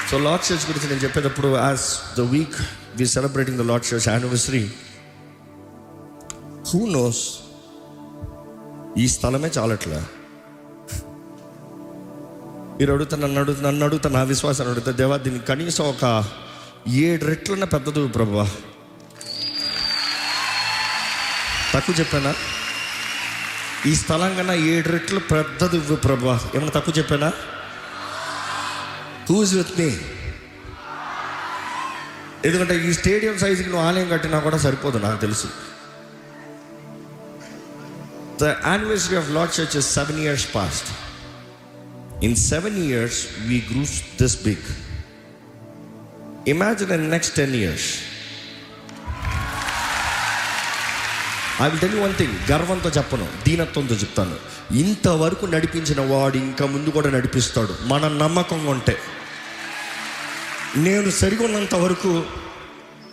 So lord church గురించి నేను చెప్పేటప్పుడు, as the week we celebrating the Lord church anniversary, who knows, ఈ స్థలమే చాలట్లా. మీరు నన్ను అడుగుతా నా విశ్వాసాన్ని అడుగుతా, దేవా దీన్ని కనీసం ఒక 7 రెట్లన్న పెద్దది ప్రభువా. తక్కువ చెప్పానా? ఈ స్థలం కన్నా 7 రెట్లు పెద్దది ప్రభువా. ఏమన్నా తక్కువ చెప్పానా? Who is with me? ఎందుకంటే ఈ స్టేడియం సైజుకి నువ్వు ఆలయం కట్టినా కూడా సరిపోదు నాకు తెలుసు. The anniversary of Lord Church is 7 years past. In 7 years, we grew this big. Imagine in the next 10 years. I will tell you one thing, గర్వంతో చెప్పను, దీనత్వంతో చెప్తాను. ఇంతవరకు నడిపించిన వాడు ఇంకా ముందు కూడా నడిపిస్తాడు, మన నమ్మకంగా ఉంటే. నేను సరిగా ఉన్నంత వరకు,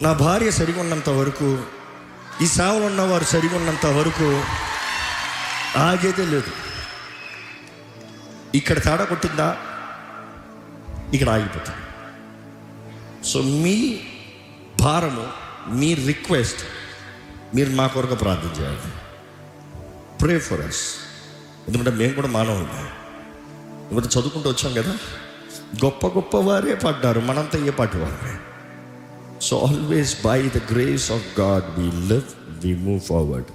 నా భార్య సరిగా ఉన్నంత వరకు, ఈ సేవలు ఉన్నవారు సరిగా ఉన్నంత వరకు ఆగేదే లేదు. ఇక్కడ తేడా కొట్టిందా, ఇక్కడ ఆగిపోతుంది. సో మీ భారము, మీ రిక్వెస్ట్, మీరు మా కొరకు ప్రార్థన చేయాలి. Pray for us. ఎందుకంటే మేము కూడా మానవులు. ఇప్పుడు చదువుకుంటూ వచ్చాం కదా, గొప్ప గొప్ప వారే పడ్డారు, మనంతా ఏ పాటి వారే. So always by the grace of God we live, we move forward.